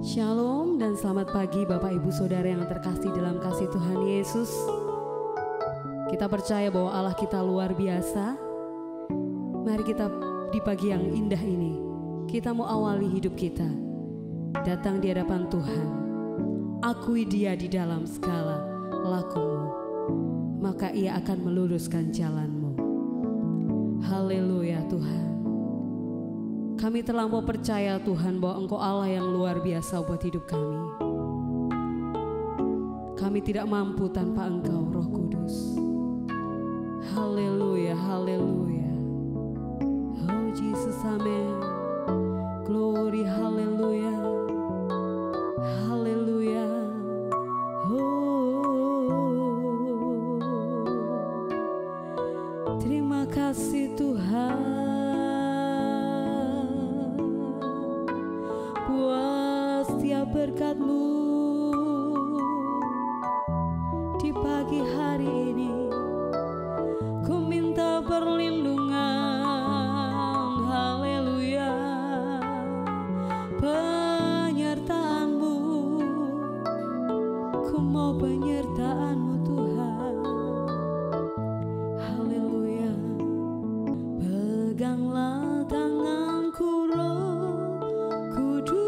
Shalom dan selamat pagi Bapak Ibu Saudara yang terkasih dalam kasih Tuhan Yesus. Kita percaya bahwa Allah kita luar biasa. Mari kita di pagi yang indah ini, kita mau awali hidup kita datang di hadapan Tuhan. Akui Dia di dalam segala lakumu, maka Ia akan meluruskan jalanmu. Haleluya Tuhan. Kami terlampau percaya Tuhan bahwa Engkau Allah yang luar biasa buat hidup kami. Kami tidak mampu tanpa Engkau, Roh Kudus. Haleluya, haleluya. Oh Jesus, amen. Glory, haleluya. Haleluya. Oh, terima kasih Tuhan. Berkat-Mu di pagi hari ini, ku minta perlindungan, haleluya, penyertaan-Mu, ku mau penyertaan-Mu Tuhan, haleluya. Peganglah tanganku Roh Kudus,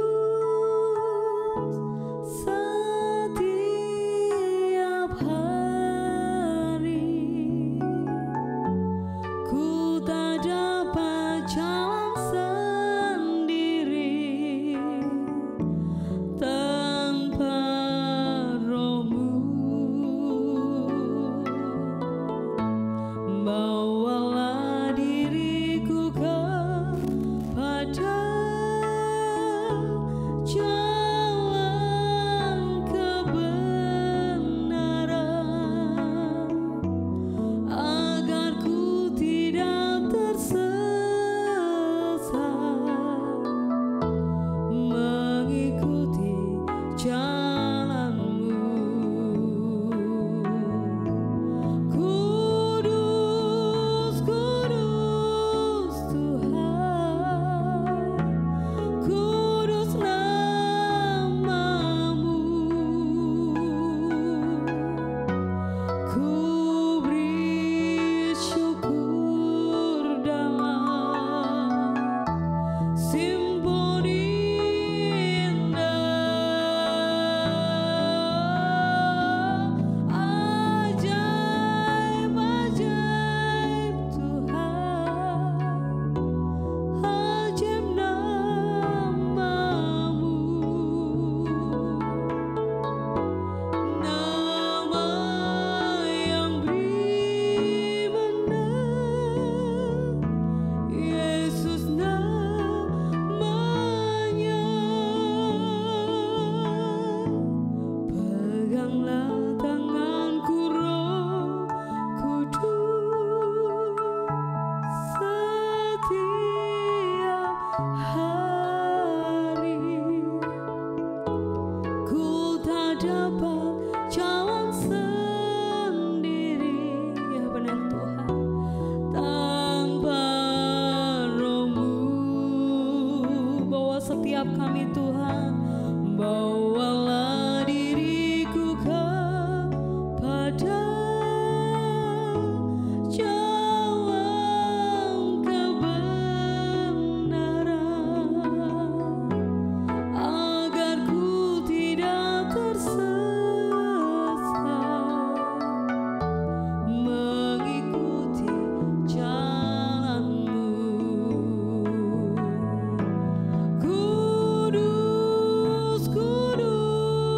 Kudus, Kudus.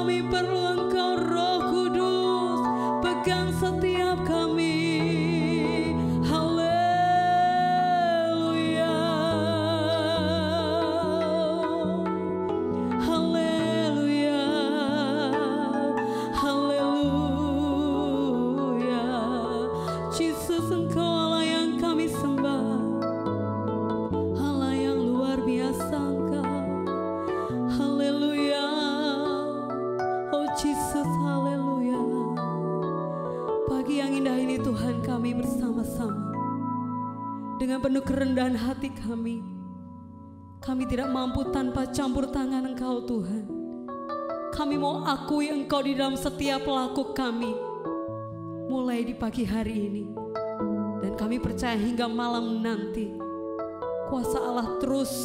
Kami perlu Engkau Roh Kudus, pegang setiap kami. Haleluya, haleluya, haleluya. Yesus, Engkau Allah yang kami sembah, Allah yang luar biasa Engkau. Haleluya, oh Yesus, haleluya. Pagi yang indah ini Tuhan, kami bersama-sama dengan penuh kerendahan hati kami. Kami tidak mampu tanpa campur tangan Engkau Tuhan. Kami mau akui Engkau di dalam setiap laku kami, mulai di pagi hari ini. Dan kami percaya hingga malam nanti, kuasa Allah terus,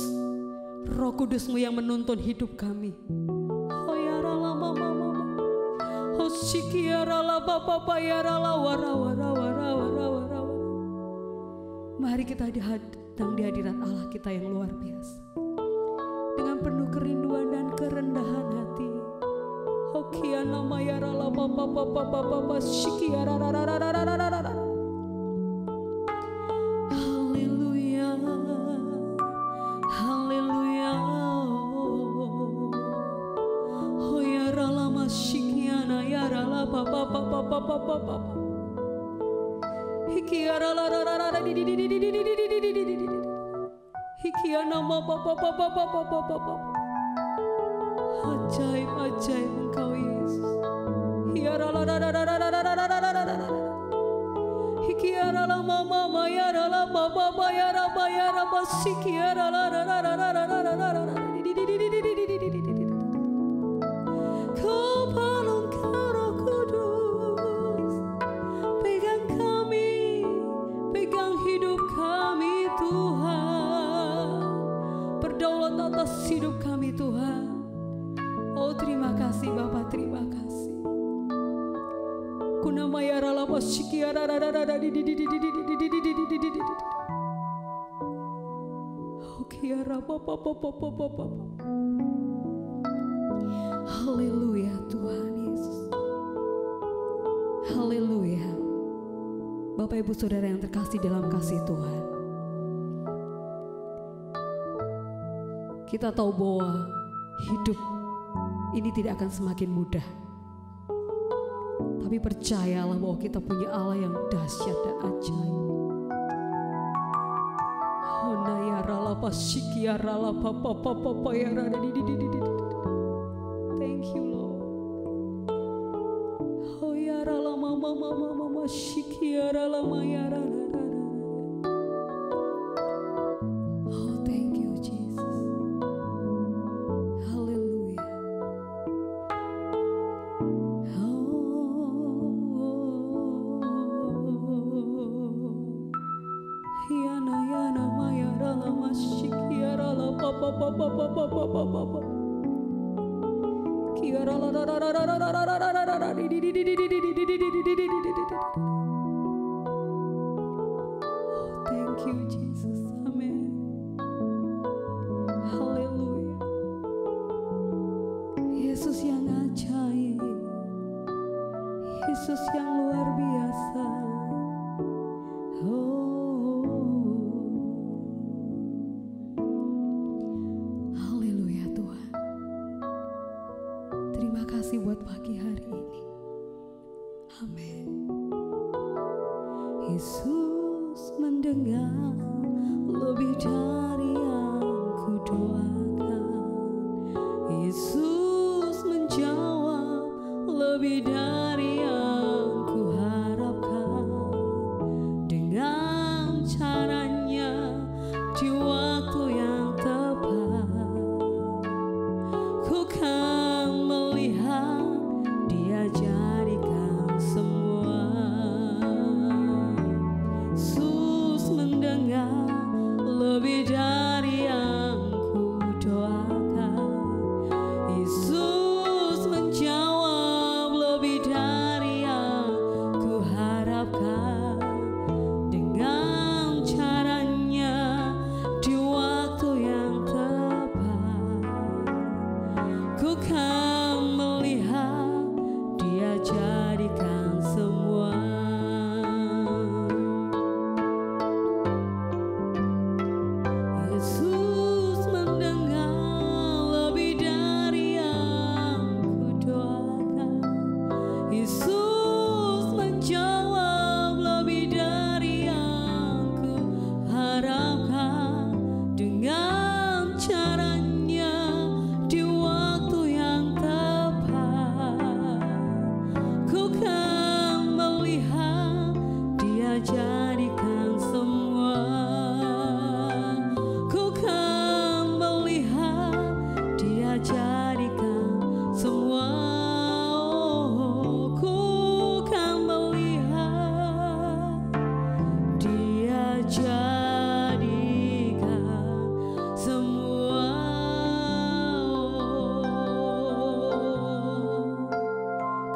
Roh Kudus-Mu yang menuntun hidup kami. Oh ya rala mama mama, oh shiki ya rala papa ya rala wara wara wara wara wara. Mari kita datang di hadirat Allah kita yang luar biasa, dengan penuh kerinduan dan kerendahan hati. Oh kia nama ya rala papa papa papa shiki ya rara rara rara rara rara. Haleluya, haleluya. Oh ya rala mashikiana ya rala papa papa papa papa. Hikiara la la la la di di di di di di di di di di di di. Hikiana ma papa papa papa papa. Ajaib ajaib Engkau Yesus. Hiara la la la la la la la la la la la. Hikiara la mama ma ya la papa pa ya ra sikiara la la la la la la la la la la. Kau paling Roh Kudus, pegang kami, pegang hidup kami Tuhan, berdaulat atas hidup kami Tuhan. Oh terima kasih Bapa, terima kasih. Kunamaya rala sikiara la la la la di di di di di di di di di di di di. Oh kiara papa papa papa. Haleluya Tuhan Yesus. Haleluya. Bapak Ibu Saudara yang terkasih dalam kasih Tuhan, kita tahu bahwa hidup ini tidak akan semakin mudah. Tapi percayalah bahwa kita punya Allah yang dahsyat dan ajaib. Honaya rala pasikia rala papa papa ya rada di. Thank you Lord. Oh ya rala mama shikia rala maya rala. Oh thank you Jesus. Hallelujah. Yana yana maya rala mashikia rala papa papa. Thank you Jesus. Amen. Haleluya. Yesus yang ajaib, Yesus yang luar biasa. Haleluya Tuhan. Terima kasih buat pagi hari ini. Amin. Yesus mendengar lebih dari yang kudoakan. Yesus menjawab lebih dari yang kuharapkan. Dengan caranya di waktu yang tepat, ku kan melihat Dia jadikan semua. Yesus mendengar lebih dari yang ku doakan. Yesus menjawab lebih dari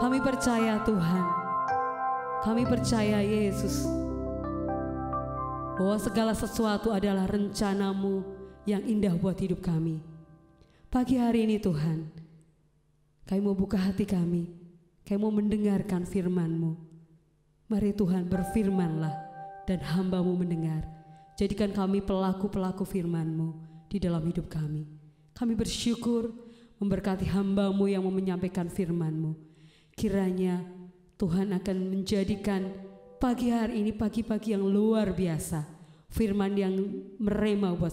Kami percaya Tuhan, kami percaya Yesus, bahwa segala sesuatu adalah rencana-Mu yang indah buat hidup kami. Pagi hari ini Tuhan, kami mau buka hati kami, kami mau mendengarkan firman-Mu. Mari Tuhan, berfirmanlah dan hamba-Mu mendengar. Jadikan kami pelaku-pelaku firman-Mu di dalam hidup kami. Kami bersyukur memberkati hamba-Mu yang mau menyampaikan firman-Mu. Kiranya Tuhan akan menjadikan pagi hari ini pagi-pagi yang luar biasa. Firman yang merema buat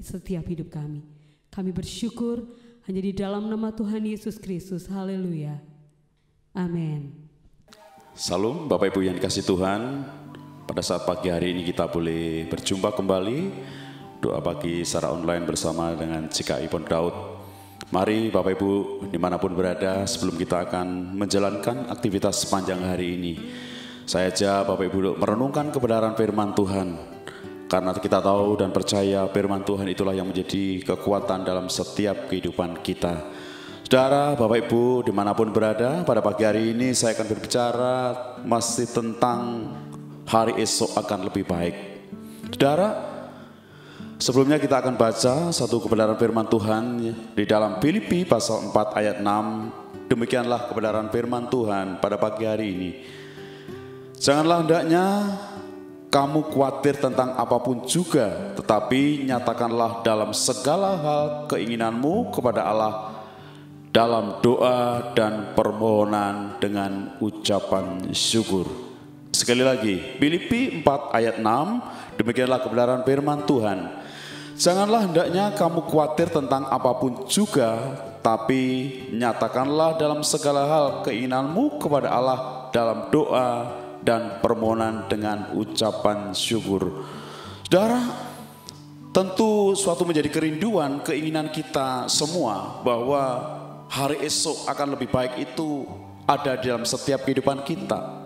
setiap hidup kami. Kami bersyukur hanya di dalam nama Tuhan Yesus Kristus. Haleluya. Amin. Salam Bapak Ibu yang dikasih Tuhan. Pada saat pagi hari ini kita boleh berjumpa kembali. Doa pagi secara online bersama dengan GKI Pondok Daud. Mari Bapak Ibu dimanapun berada, sebelum kita akan menjalankan aktivitas sepanjang hari ini, saya ajak Bapak Ibu merenungkan kebenaran firman Tuhan. Karena kita tahu dan percaya firman Tuhan itulah yang menjadi kekuatan dalam setiap kehidupan kita. Saudara, Bapak Ibu dimanapun berada, pada pagi hari ini saya akan berbicara masih tentang hari esok akan lebih baik. Saudara, sebelumnya kita akan baca satu kebenaran firman Tuhan di dalam Filipi pasal 4 ayat 6. Demikianlah kebenaran firman Tuhan pada pagi hari ini. Janganlah hendaknya kamu khawatir tentang apapun juga, tetapi nyatakanlah dalam segala hal keinginanmu kepada Allah dalam doa dan permohonan dengan ucapan syukur. Sekali lagi, Filipi 4 ayat 6, demikianlah kebenaran firman Tuhan. Janganlah hendaknya kamu khawatir tentang apapun juga, tapi nyatakanlah dalam segala hal keinginanmu kepada Allah dalam doa dan permohonan dengan ucapan syukur. Saudara, tentu suatu menjadi kerinduan, keinginan kita semua bahwa hari esok akan lebih baik itu ada di dalam setiap kehidupan kita.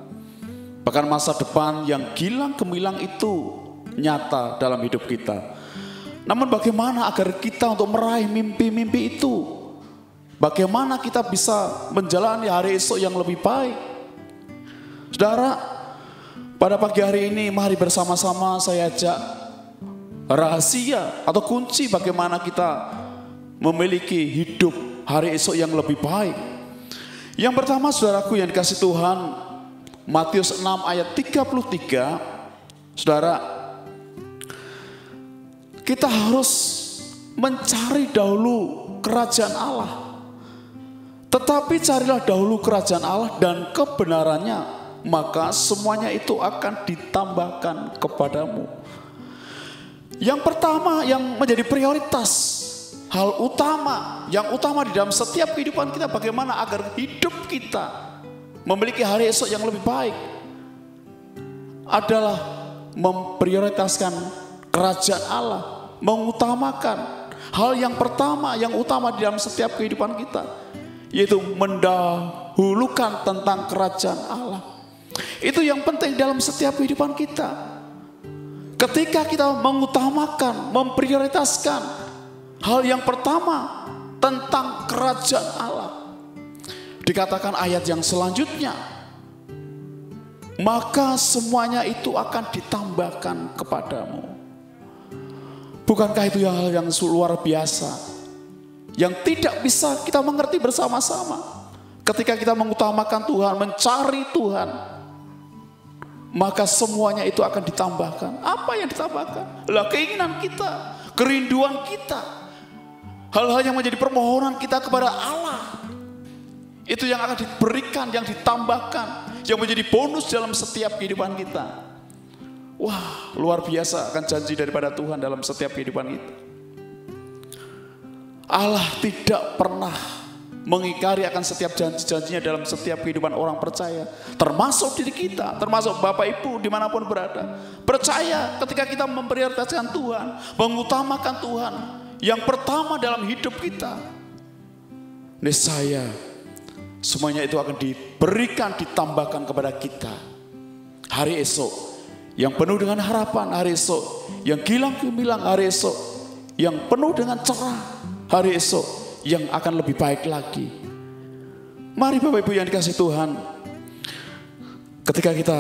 Bahkan masa depan yang gilang gemilang itu nyata dalam hidup kita. Namun bagaimana agar kita untuk meraih mimpi-mimpi itu? Bagaimana kita bisa menjalani hari esok yang lebih baik? Saudara, pada pagi hari ini mari bersama-sama saya ajak rahasia atau kunci bagaimana kita memiliki hidup hari esok yang lebih baik. Yang pertama, saudaraku yang dikasih Tuhan, Matius 6 ayat 33. Saudara, kita harus mencari dahulu kerajaan Allah. Tetapi carilah dahulu kerajaan Allah dan kebenarannya, maka semuanya itu akan ditambahkan kepadamu. Yang pertama yang menjadi prioritas, hal utama, yang utama di dalam setiap kehidupan kita, bagaimana agar hidup kita memiliki hari esok yang lebih baik, adalah memprioritaskan kerajaan Allah, mengutamakan hal yang pertama, yang utama di dalam setiap kehidupan kita, yaitu mendahulukan tentang kerajaan Allah. Itu yang penting dalam setiap kehidupan kita. Ketika kita mengutamakan, memprioritaskan hal yang pertama tentang kerajaan Allah, dikatakan ayat yang selanjutnya, maka semuanya itu akan ditambahkan kepadamu. Bukankah itu hal yang luar biasa, yang tidak bisa kita mengerti bersama-sama? Ketika kita mengutamakan Tuhan, mencari Tuhan, maka semuanya itu akan ditambahkan. Apa yang ditambahkan? Lah, keinginan kita, kerinduan kita, hal-hal yang menjadi permohonan kita kepada Allah, itu yang akan diberikan, yang ditambahkan, yang menjadi bonus dalam setiap kehidupan kita. Wah, luar biasa akan janji daripada Tuhan dalam setiap kehidupan kita. Allah tidak pernah mengingkari akan setiap janji-janjinya dalam setiap kehidupan orang percaya, termasuk diri kita, termasuk Bapak Ibu dimanapun berada. Percaya ketika kita memprioritaskan Tuhan, mengutamakan Tuhan yang pertama dalam hidup kita, niscaya semuanya itu akan diberikan, ditambahkan kepada kita. Hari esok yang penuh dengan harapan, hari esok yang gilang gemilang, hari esok yang penuh dengan cerah, hari esok yang akan lebih baik lagi. Mari Bapak Ibu yang dikasihi Tuhan, ketika kita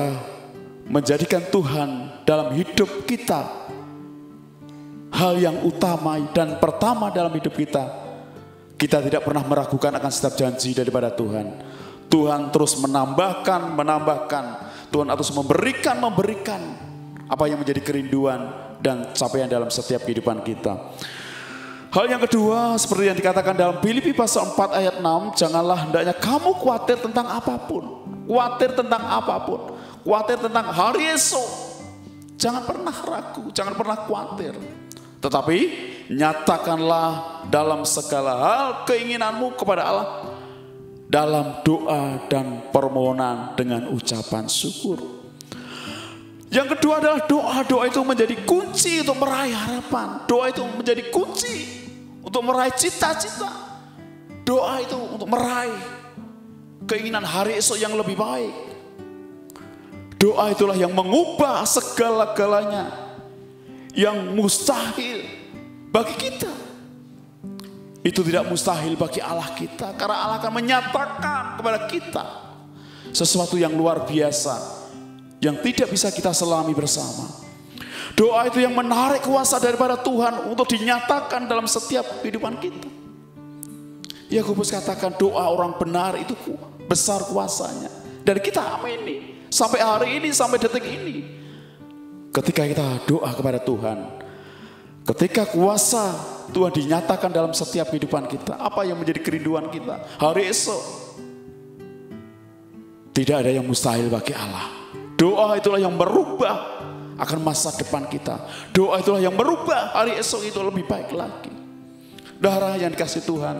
menjadikan Tuhan dalam hidup kita hal yang utama dan pertama dalam hidup kita, kita tidak pernah meragukan akan setiap janji daripada Tuhan. Tuhan terus menambahkan, Tuhan terus memberikan apa yang menjadi kerinduan dan capaian dalam setiap kehidupan kita. Hal yang kedua, seperti yang dikatakan dalam Filipi pasal 4 ayat 6, janganlah hendaknya kamu khawatir tentang apapun. Khawatir tentang hari esok. Jangan pernah ragu, jangan pernah khawatir. Tetapi nyatakanlah dalam segala hal keinginanmu kepada Allah dalam doa dan permohonan dengan ucapan syukur. Yang kedua adalah doa. Doa itu menjadi kunci untuk meraih harapan. Doa itu menjadi kunci untuk meraih cita-cita. Doa itu untuk meraih keinginan hari esok yang lebih baik. Doa itulah yang mengubah segala-galanya yang mustahil bagi kita. Itu tidak mustahil bagi Allah kita, karena Allah akan menyatakan kepada kita sesuatu yang luar biasa yang tidak bisa kita selami bersama. Doa itu yang menarik kuasa daripada Tuhan untuk dinyatakan dalam setiap kehidupan kita. Yakobus katakan doa orang benar itu besar kuasanya. Dan kita amini sampai hari ini, sampai detik ini. Ketika kita doa kepada Tuhan, ketika kuasa Tuhan dinyatakan dalam setiap kehidupan kita, apa yang menjadi kerinduan kita hari esok, tidak ada yang mustahil bagi Allah. Doa itulah yang merubah akan masa depan kita. Doa itulah yang merubah hari esok itu lebih baik lagi. Saudara yang dikasihi Tuhan,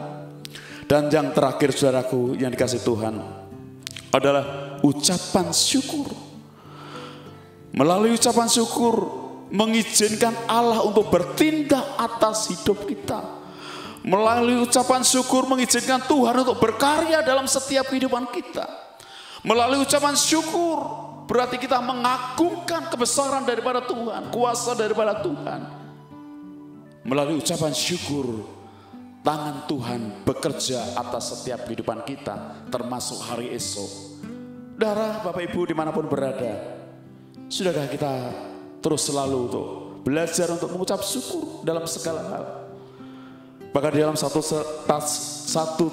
dan yang terakhir saudaraku yang dikasihi Tuhan adalah ucapan syukur. Melalui ucapan syukur mengizinkan Allah untuk bertindak atas hidup kita. Melalui ucapan syukur mengizinkan Tuhan untuk berkarya dalam setiap kehidupan kita. Melalui ucapan syukur berarti kita mengagungkan kebesaran daripada Tuhan, kuasa daripada Tuhan. Melalui ucapan syukur, tangan Tuhan bekerja atas setiap kehidupan kita, termasuk hari esok. Saudara, Bapak Ibu dimanapun berada, sudahkah kita terus selalu untuk belajar untuk mengucap syukur dalam segala hal? Bahkan di dalam 1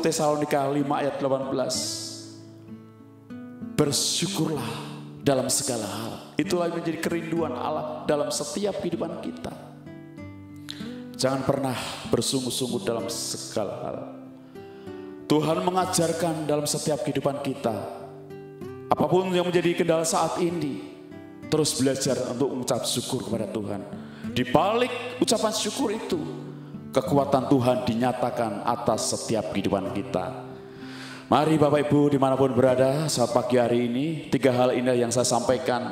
Tesalonika 5 ayat 18, bersyukurlah dalam segala hal. Itulah yang menjadi kerinduan Allah dalam setiap kehidupan kita. Jangan pernah bersungguh-sungguh dalam segala hal. Tuhan mengajarkan dalam setiap kehidupan kita, apapun yang menjadi kendala saat ini, terus belajar untuk mengucap syukur kepada Tuhan. Di balik ucapan syukur itu, kekuatan Tuhan dinyatakan atas setiap kehidupan kita. Mari Bapak Ibu dimanapun berada saat pagi hari ini, 3 hal ini yang saya sampaikan.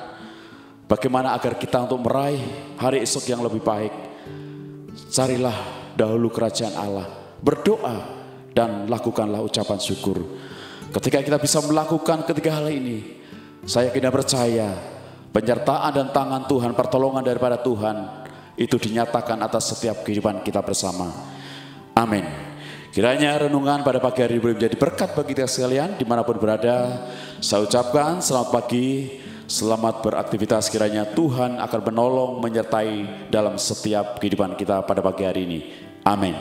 Bagaimana agar kita untuk meraih hari esok yang lebih baik. Carilah dahulu kerajaan Allah, berdoa dan lakukanlah ucapan syukur. Ketika kita bisa melakukan ketiga hal ini, saya kena percaya penyertaan dan tangan Tuhan, pertolongan daripada Tuhan itu dinyatakan atas setiap kehidupan kita bersama. Amin. Kiranya renungan pada pagi hari ini boleh menjadi berkat bagi kita sekalian dimanapun berada. Saya ucapkan selamat pagi, selamat beraktivitas. Kiranya Tuhan akan menolong, menyertai dalam setiap kehidupan kita pada pagi hari ini. Amin.